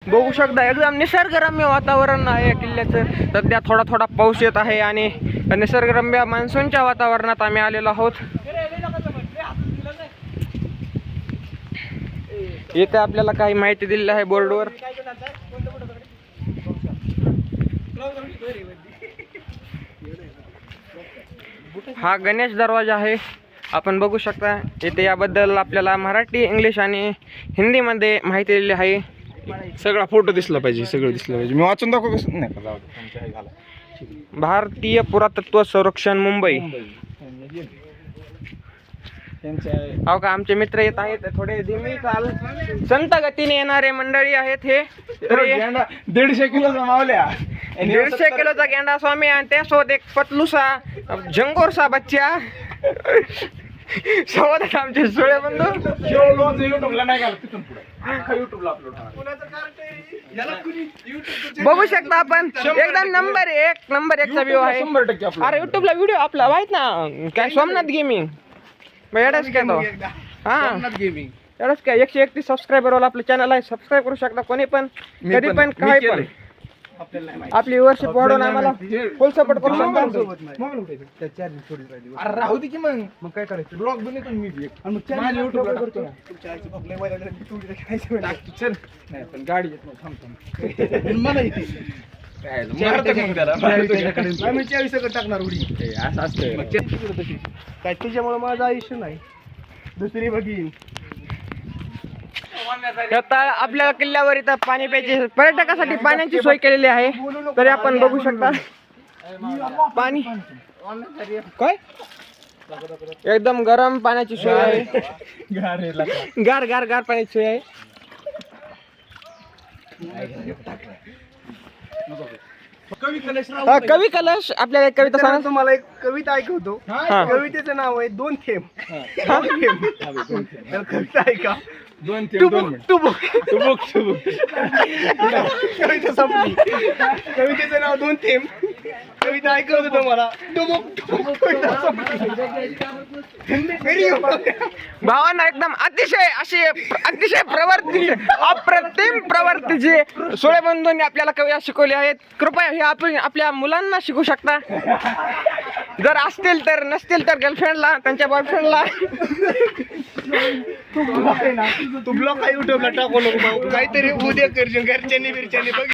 बघू शकता एकदम निसर्गरम्य वातावरण आहे किल्ल्याचं. सध्या थोडा थोडा पाऊस येत आहे आणि निसर्गरम्य मान्सूनच्या वातावरणात आम्ही आलेलो आहोत. इथे आपल्याला काही माहिती दिलेली आहे बोर्डवर. हा गणेश दरवाजा आहे. आपण बघू शकता इथे याबद्दल आपल्याला मराठी, इंग्लिश आणि हिंदीमध्ये माहिती दिलेली आहे. सगळा फोटो दिसला पाहिजे, सगळं दिसलं पाहिजे. मी वाचून दाखवू कसं नाही का? भारतीय पुरातत्व संरक्षण मुंबई. हो का, आमचे मित्र येत आहेत. थोडे धीमी चाल, संत गतीने येणारे मंडळी आहेत. हे 150 किलोचा मावल्या, 150 किलोचा गेंडा स्वामी आणि त्यासोबत एक पतलूसा जंगोरसा बच्चा सोबत आमचे सोळे बंधू. युट्यूबला नाही घालत, तिथून पुढे युट्यूबला अपलोड. बघू शकता आपण एकदम नंबर 1चा व्ह्यू आहे. 100% अपलोड. अरे युट्यूबला व्हिडिओ आपला माहित ना काय, सोमनाथ गेमिंग एवढाच काय तो. हा गेमिंग एवढंच काय, 131 सबस्क्रायबर वाला आपलं चॅनल आहे. सबस्क्राईब करू शकता कोणी पण, कधी पण, काय पण. आपली व्ह्यूअरशिप वाढवून आम्हाला फुल सपोर्ट करू शकता. राहू दे की मग काय करायचं? ब्लॉग बनवतो मी बी एक. माझ्या युट्यूबला टाकतो. चल नाही पण गाडी येत नाही, थांब. मला इथे मी 40 टाकणार उडी. असं असतं काय त्याच्यामुळे माझं आयुष्य नाही, दुसरी बघीन. आता आपल्या किल्ल्यावर इथं पाणी प्यायची, पर्यटकासाठी पाण्याची सोय केलेली आहे. तरी आपण बघू शकता पाणी काय एकदम गरम पाण्याची सोय आहे. गार गार गार पाण्याची सोय आहे. कवी कलश आपल्याला एक कविता सांगा. तुम्हाला एक कविता ऐकवतो. कवितेचं नाव आहे 2 थेंब. तर कविता ऐका. 2 थेंब 2 मिनिट. कविता संपली. कवितेचं नाव 2 थेंब. कविता ऐकवतो तुम्हाला. भावांना एकदम अतिशय प्रवृत्ती, अप्रतिम प्रवृत्तीचे सोळे बंधूंनी आपल्याला कविता शिकवली आहेत. कृपया हे आपण आपल्या मुलांना शिकू शकता. जर असतील तर, नसतील तर गर्लफ्रेंडला, त्यांच्या बॉयफ्रेंडला. तू ब्लॉग काही युट्यूबला टाकू नको भाऊ. काहीतरी उद्या करशील घरच्यांनी बिरच्यांनी बघ.